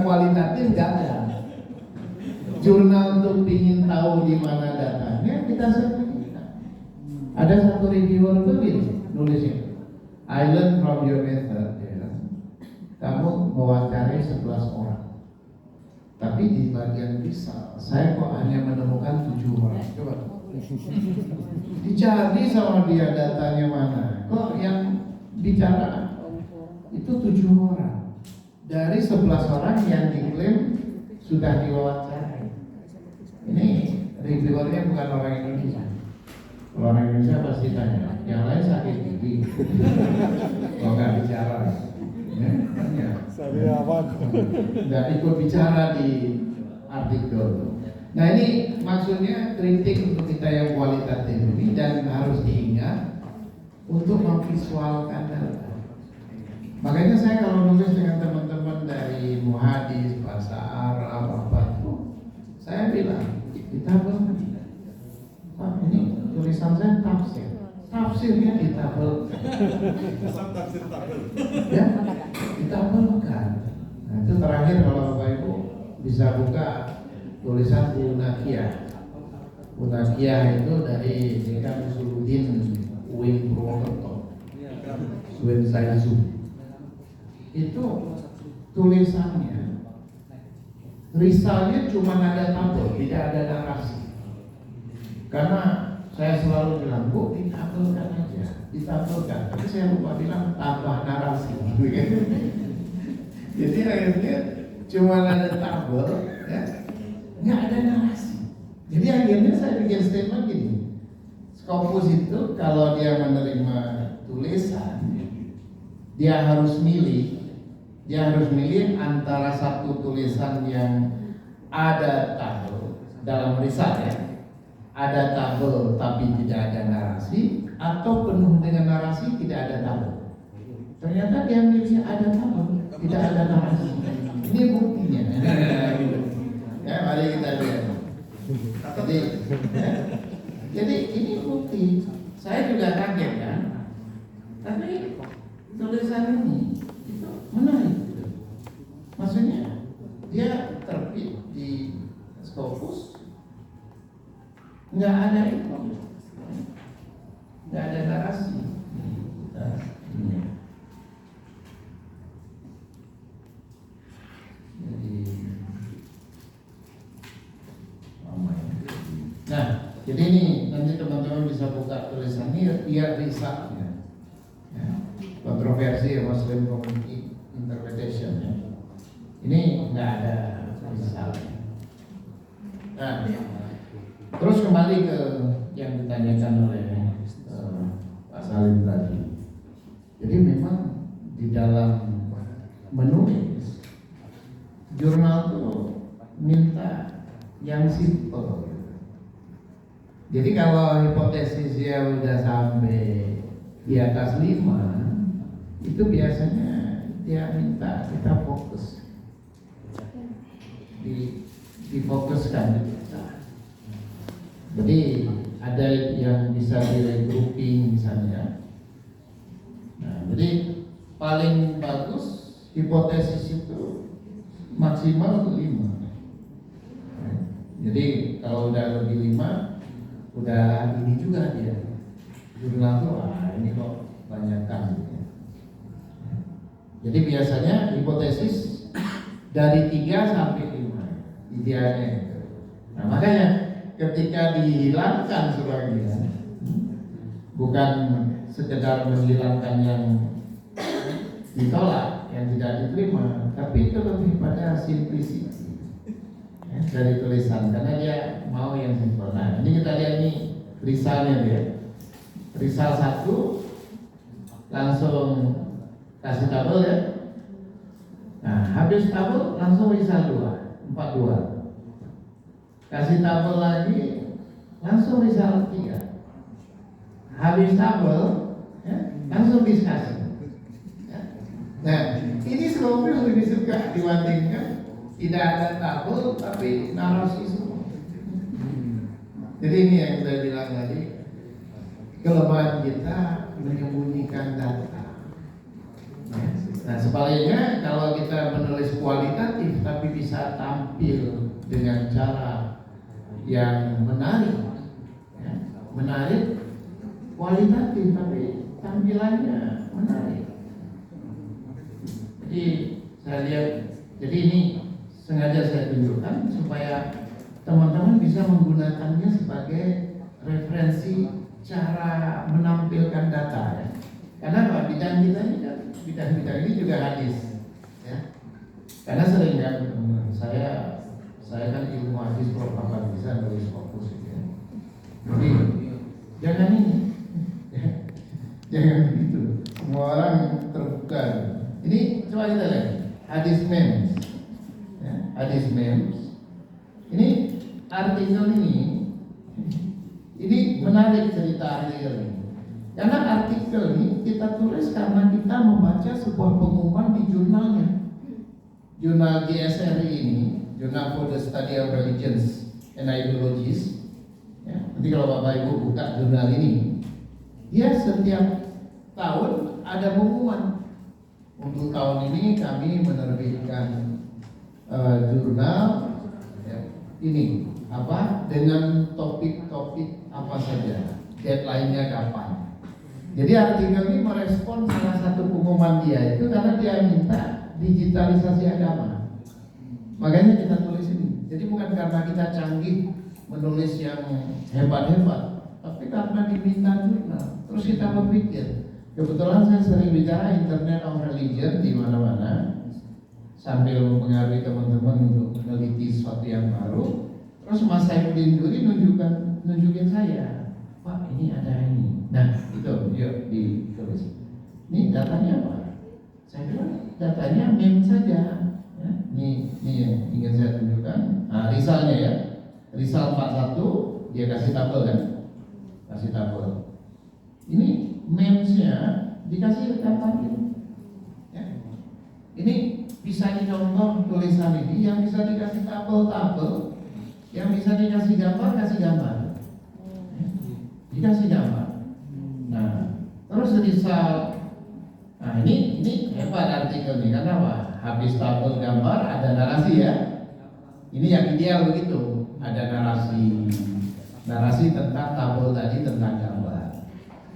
kualitatif nggak ada. Jurnal untuk ingin tahu di mana datanya kita sertifikat. Ada satu reviewer tuh nulisnya, I learn from your method. Ya. Kamu mewawancarai 11 orang, tapi di bagian bisa saya kok hanya menemukan 7 orang. Coba dicari sama dia datanya mana. Kok yang bicara itu 7 orang dari 11 orang yang diklaim sudah diwawancarai. Ini reviewernya bukan orang Indonesia. Kalau orang Indonesia pasti tanya, yang lain sakit gigi. Kalau nggak bicara, ya, tanya. Saya apa? Nggak ikut bicara di artikel. Nah ini maksudnya kritik untuk kita yang kualitatif ini dan harus diingat untuk memvisualkan data. Makanya saya kalau nulis dengan teman-teman dari muhadis, bahasa Arab, apa itu, saya bilang kita Pak ini tulisan saya tafsir, tafsirnya ditabel, ya ditabelkan. Nah itu terakhir kalau Bapak Ibu bisa buka tulisan Unakiyah. Unakiyah itu dari Dekan Usuluddin Uin Purwokerto, Suwen Saizu. Itu tulisannya risalnya cuma ada tabel, tidak ada narasi. Karena saya selalu bilang, Bu, ditabelkan aja, ditabelkan. Tapi saya lupa bilang tambah narasi. Jadi akhirnya cuma ada tabel, ya, nggak ada narasi. Jadi akhirnya saya bikin statement gini, Scopus itu kalau dia menerima tulisan, dia harus milih antara satu tulisan yang ada tabel dalam risal ya, ada tabel tapi tidak ada narasi, atau penuh dengan narasi tidak ada tabel. Ternyata dia milih ada tabel tidak ada narasi. Ini buktinya. Ya, mari kita lihat. Jadi ini bukti. Saya juga kaget kan. Tapi tulisan ini itu menarik. Maksudnya dia terbit di Scopus, nggak ada itu, nggak ada narasi. Jadi ini nanti teman-teman bisa buka tulisannya, dia risalnya. Ya. Kontroversi Muslim Community Interpretation ya. Ini nggak ada misalnya. Nah, terus kembali ke yang ditanyakan oleh Pak Salim tadi. Jadi memang di dalam menulis jurnal itu minta yang simple. Jadi kalau hipotesisnya udah sampai di atas 5, itu biasanya dia minta kita fokus. Difokuskan. Jadi ada yang bisa di-regrouping misalnya. Nah, jadi paling bagus hipotesis itu maksimal 5. Jadi kalau udah lebih 5, udah ini juga dia jurnal tuh, ini kok banyak kan. Jadi biasanya hipotesis dari 3 sampai 5 idealnya. Nah makanya ketika dihilangkan sebagian, bukan sekedar menghilangkan yang ditolak, yang tidak diterima, tapi itu lebih pada simplicity ya, dari tulisan, karena dia mau yang simpel. Nah ini kita lihat nih risalnya dia, risal 1 langsung kasih tabel ya. Nah habis tabel langsung risal 2, 42. Kasih tabel lagi langsung risal 3. Habis tabel ya, langsung diskusi. Nah, ini Scopus lebih suka dibandingkan tidak ada tabel tapi narasi semua. Jadi ini yang saya bilang tadi, kelemahan kita menyembunyikan data. Nah sebaliknya kalau kita menulis kualitatif tapi bisa tampil dengan cara yang menarik, ya, menarik kualitatif tapi tampilannya menarik. Jadi saya lihat, jadi ini sengaja saya tunjukkan supaya teman-teman bisa menggunakannya sebagai referensi cara menampilkan data, ya. Karena Pak, bidang kita ini kan bidang ini juga hadis, ya. Karena sering kan saya kan ilmu hadis propaganda bisa nulis fokus, ya. Jadi jangan ini, ya. Jangan begitu. Semua orang terbuka. Ini coba kita lihat hadis memes, ya, hadis memes. Ini artikel ini menarik cerita artikel ini. Karena artikel ini kita tulis karena kita membaca sebuah pengumuman di jurnalnya. Jurnal GSRI ini, Journal for the Study of Religions and Ideologies. Ya, nanti kalau Bapak Ibu buka jurnal ini, dia setiap tahun ada pengumuman. Untuk tahun ini kami menerbitkan jurnal, ya, ini apa dengan topik-topik apa saja, deadline-nya kapan. Jadi artikel ini merespon salah satu pengumuman dia itu karena dia minta digitalisasi agama. Makanya kita tulis ini. Jadi bukan karena kita canggih menulis yang hebat-hebat, tapi karena diminta jurnal. Terus kita berpikir, kebetulan saya sering bicara Internet of Religion di mana-mana, sambil mengaruhi teman-teman untuk meneliti sesuatu yang baru. Terus Mas Saifuddin Duri nunjukin saya, Pak ini ada ini. Nah itu yuk ditulis. Ini datanya apa? Saya bilang datanya meme saja. Ya, ini yang ingin saya tunjukkan. Nah risalnya ya, risal 41 dia kasih tabel kan, kasih tabel. Ini memesnya dikasih datanya. Ya. Ini bisa dicontoh tulisan ini yang bisa dikasih tabel-tabel, yang bisa dikasih gambar, kasih gambar. Ya. Dikasih gambar. Nah, terus risal. Nah, ini hebat artikel ini karena apa? Habis tabel gambar ada narasi ya. Ini yang ideal begitu. Ada narasi tentang tabel tadi tentang gambar.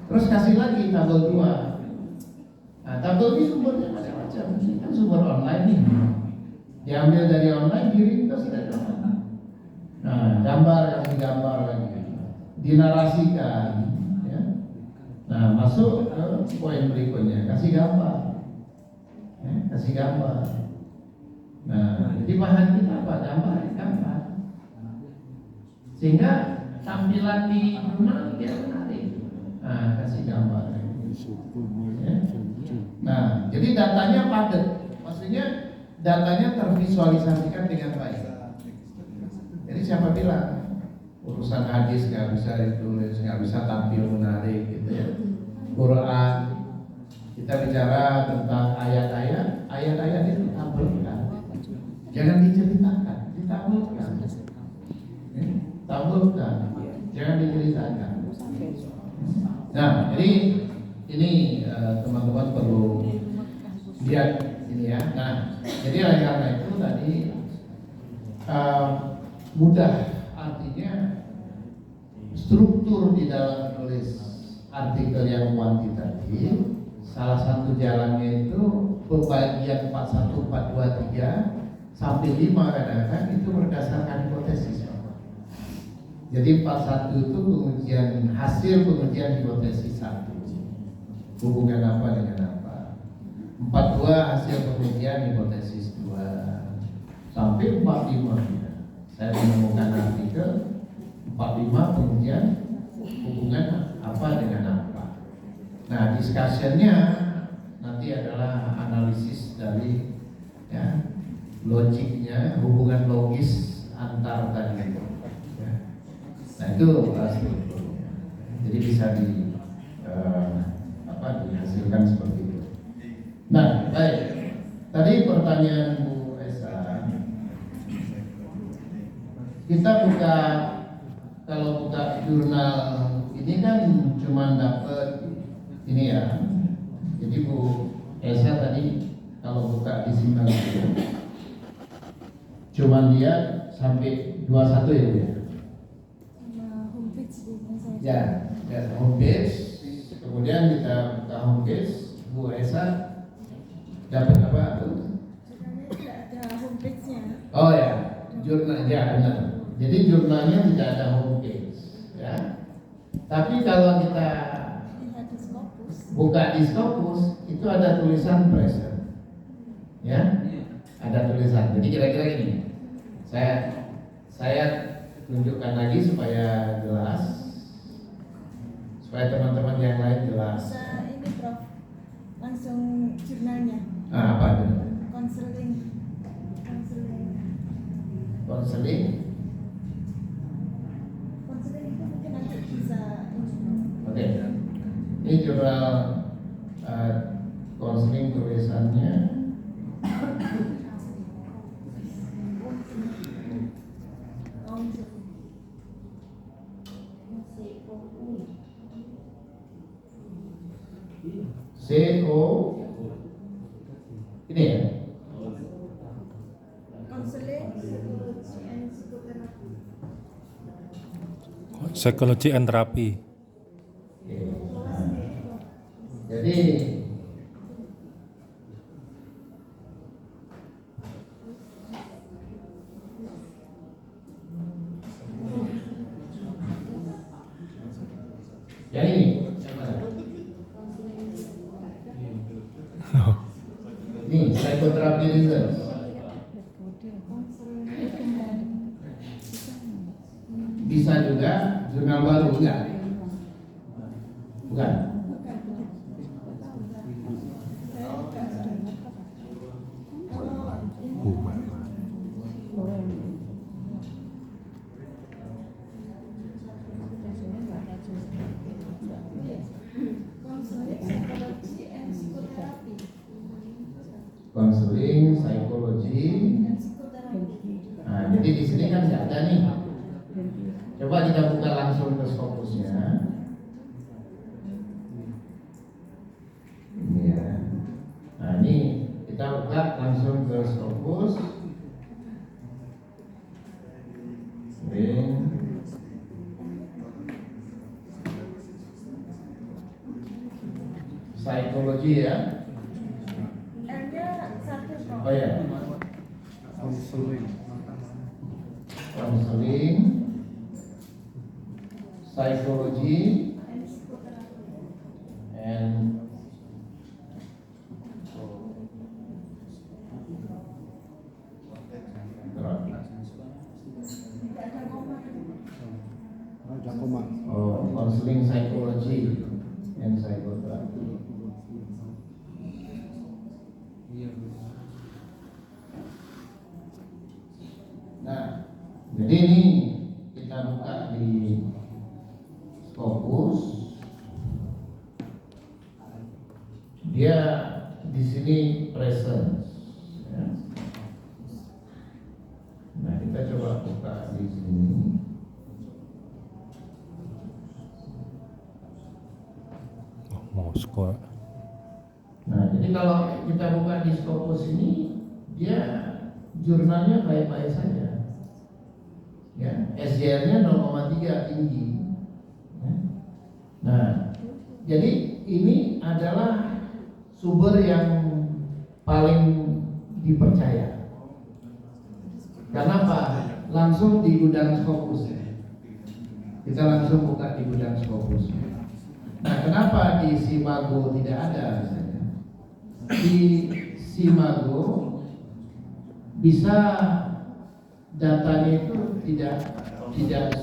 Terus kasih lagi tabel 2. Nah, tabel ini sumbernya macam-macam. Ini kan sumber online nih. Diambil dari online, diringkas dari online. Nah, kasih gambar lagi. Dinarasikan. Nah, masuk ke poin berikutnya, kasih gambar. Ya, kasih gambar. Nah, jadi bahan kita apa? Gambar. Sehingga tampilan di jurnal dia menarik. Nah, kasih gambar. Ya. Nah, jadi datanya padat. Maksudnya datanya tervisualisasikan dengan baik. Jadi siapa bilang urusan hadis nggak bisa ditulis, nggak bisa tampil menarik gitu ya. Quran kita bicara tentang ayat-ayat itu tampilkan, jangan diceritakan, ditampilkan, tampilkan, jangan diceritakan. Nah, jadi ini teman-teman perlu lihat ini ya. Nah, jadi oleh karena itu tadi mudah. Artinya struktur di dalam menulis artikel yang kuantitatif, salah satu jalannya itu pembagian 41, 42, 3 sampai 5 kadang-kadang itu berdasarkan hipotesis. Jadi 41 itu hasil pengujian hipotesis 1. Hubungan apa dengan apa? 42 hasil pengujian hipotesis 2 sampai 45. Saya menemukan artikel 45 pengujian hubungan apa dengan apa. Nah, discussionnya nanti adalah analisis dari ya, logiknya, hubungan logis antar tadi itu. Ya. Nah itu strukturnya. Jadi bisa dihasilkan seperti itu. Nah, baik. Tadi pertanyaan Bu Esa. Kita kalau buka jurnal ini kan cuma dapat ini ya. Jadi Bu Esa tadi kalau buka di Simago itu. Cuman dia sampai 21 ya Bu ya. Homepage saya. Ya, homepage. Kemudian kita buka homepage, Bu Esa dapat apa tuh? Jurnalnya tidak ada homepage-nya. Oh ya, jurnal ya benar. Jadi jurnalnya tidak ada homepage, ya. Tapi kalau kita Lihat di Scopus. buka di Scopus itu ada tulisan present, ya, ada tulisan. Jadi kira-kira ini, saya tunjukkan lagi supaya jelas, supaya teman-teman yang lain jelas. Bisa ini Prof, langsung jurnalnya. Apa itu? Konseling. Konseling. Konseling itu mungkin nanti bisa ini. Oke. Ini jurnal konseling tulisannya. CO ini ya. Konseling psikologi and psikoterapi. Psychology and Therapy. Oke. Nah, jadi yang ini yang mana? Ini psychotherapy research. Bisa juga jurnal baru enggak? Bukan. Konseling, psikologi. Nah, jadi di sini kan nggak ada nih. Coba kita buka langsung ke Scopusnya. Ini ya. Nah, ini kita buka langsung ke Scopus. Psikologi ya. L-nya satu Prof. Oh ya. Konseling, psikologi, And psikoterapi. and Tidak ada koma. oh, konseling psikologi and psikoterapi. Nah, jadi ini kita buka di Scopus. Dia di sini presence. Ya. Nah, kita coba buka di sini. Mau sekolah. Nah, jadi kalau kita buka di Scopus ini, dia jurnalnya baik-baik saja. Ya, SJR-nya 0,3 tinggi. Ya. Nah, jadi ini adalah sumber yang paling dipercaya. Karena apa? Langsung di gudang Scopus. Kita langsung buka di gudang Scopus. Nah, kenapa di Simago tidak ada misalnya? Di Simago bisa datanya itu tidak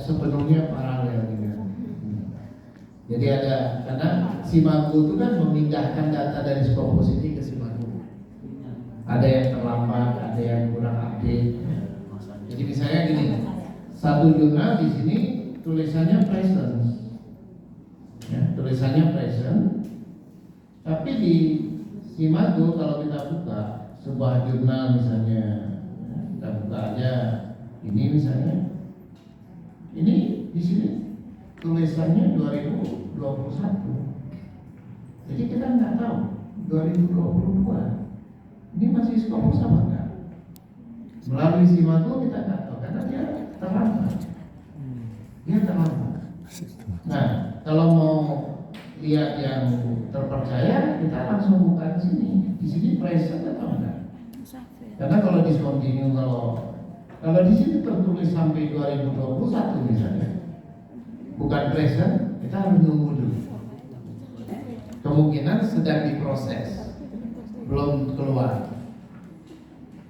sepenuhnya paralel dengan. Jadi ada, karena Simago itu kan memindahkan data dari Scopus ini ke Simago. Ada yang terlambat, ada yang kurang update. Jadi misalnya gini, satu jurnal di sini tulisannya present, ya, tulisannya present. Tapi di Simago kalau kita buka sebuah jurnal misalnya, ya, kita buka aja ini misalnya, ini di sini tulisannya 2021. Jadi kita nggak tahu 2022. ini masih Skopus apa enggak? Melalui Simago kita nggak tahu karena dia terlambat. Dia terlambat. Nah, kalau mau lihat yang terpercaya, kita langsung buka di sini. Di sini present atau enggak? Karena kalau discontinue, kalau di sini tertulis sampai 2021 misalnya, bukan present, kita harus nunggu dulu. Kemungkinan sedang diproses, belum keluar.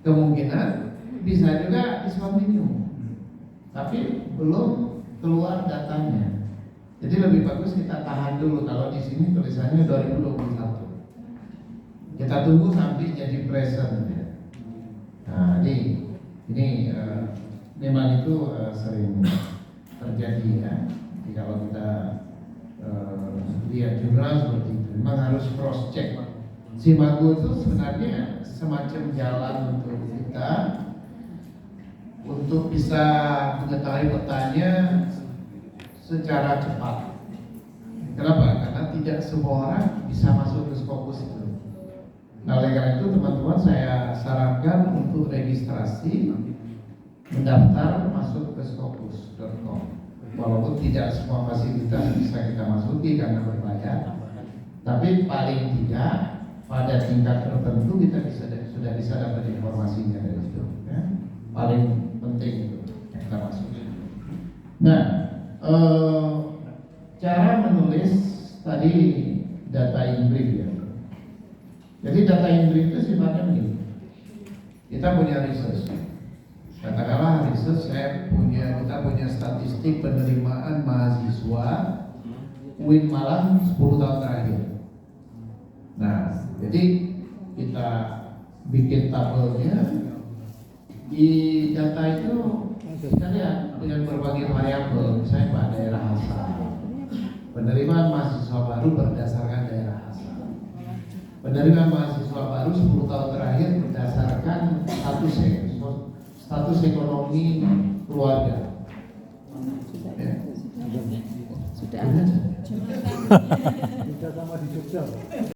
Kemungkinan bisa juga discontinue, tapi belum keluar datanya. Jadi lebih bagus kita tahan dulu. Kalau di sini tulisannya 2021, kita tunggu sampai jadi present. Nah, ini memang itu sering terjadi ya. Jadi kalau kita lihat jurnal seperti itu, memang harus cross check. Simago itu sebenarnya semacam jalan untuk kita untuk bisa mengetahui petanya secara cepat. Kenapa? Karena tidak semua orang bisa masuk ke Skopus itu. Nah, oleh karena itu teman-teman saya sarankan untuk registrasi, mendaftar masuk ke skopus.com. Walaupun tidak semua fasilitas bisa kita masuki karena berbayar, tapi paling tidak pada tingkat tertentu kita sudah bisa dapat informasinya dari situ. Ya. Paling penting itu yang kita masuk. Nah, cara menulis tadi data in brief ya. Jadi data in brief itu sifatnya begini. Kita punya research. Katakanlah research kita punya statistik penerimaan mahasiswa UIN Malang 10 tahun terakhir. Nah, jadi kita bikin tabelnya. Di data itu kita lihat dengan berbagai variabel, misalnya pada daerah asal, penerimaan mahasiswa baru berdasarkan daerah asal, penerimaan mahasiswa baru 10 tahun terakhir berdasarkan status ekonomi keluarga. Sudah. Ya. Sudah. Sudah sama di Jogja.